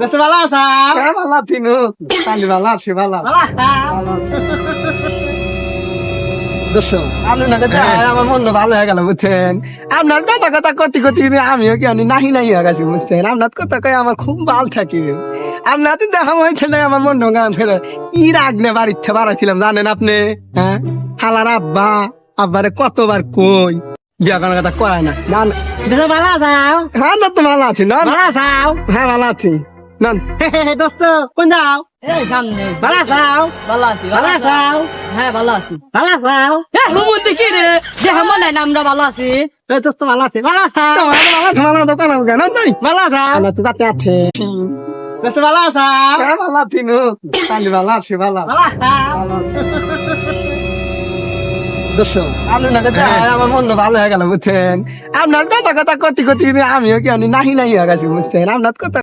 দোস্ত ভালো আছো? হ্যাঁ ভালো আছি নু কালি ভালো আছি ভালো ভালো আছো? দোস্ত আপনার কাছে আমার মন ভালো হয়ে গেল বুঝছেন। আপনার কথা কথা কতি কতি আমিও কি আনি নাহি নাহি হয়ে গেছি বুঝছেন। আপনার কথা কয়ে আমার খুব ভালো থাকি। আপনার তো দেখা হয়েছে না আমার মন গান ফেরে ই রাগনে বাড়িতে বাড়াইছিলাম জানেন আপনি। হ্যাঁ হালার আব্বারে কতবার কই বিয়া করার কথা কয় না। না না, দোস্ত ভালো আছো? হ্যাঁ না তো ভালো আছি না। ভালো আছো? হ্যাঁ ভালো আছি না। দোস্ত কোন যাও? এই সামনে ভালো আছো? ভালো আছি ভালো আছো? হ্যাঁ ভালো আছি ভালো আছো? হুমুন্দি কি রে দেখা মনে হয় না আমরা ভালো আছি এই দোস্ত ভালো আছে? ভালো আছো? ভালো দোকান কেন যাই ভালো আছো? না তো তাতে আছে। দোস্ত ভালো আছো? হ্যাঁ ভালো আছি নু কালি ভালো আছি ভালো। ভালো আছো? দোস্ত আপনার কাছে আমার মন ভালো হয়ে গেল বুঝছেন। আপনার কথা কথা কতি কতি আমিও কি আনি নাহি নাহি হয়ে গেছি বুঝছেন। আপনার কথা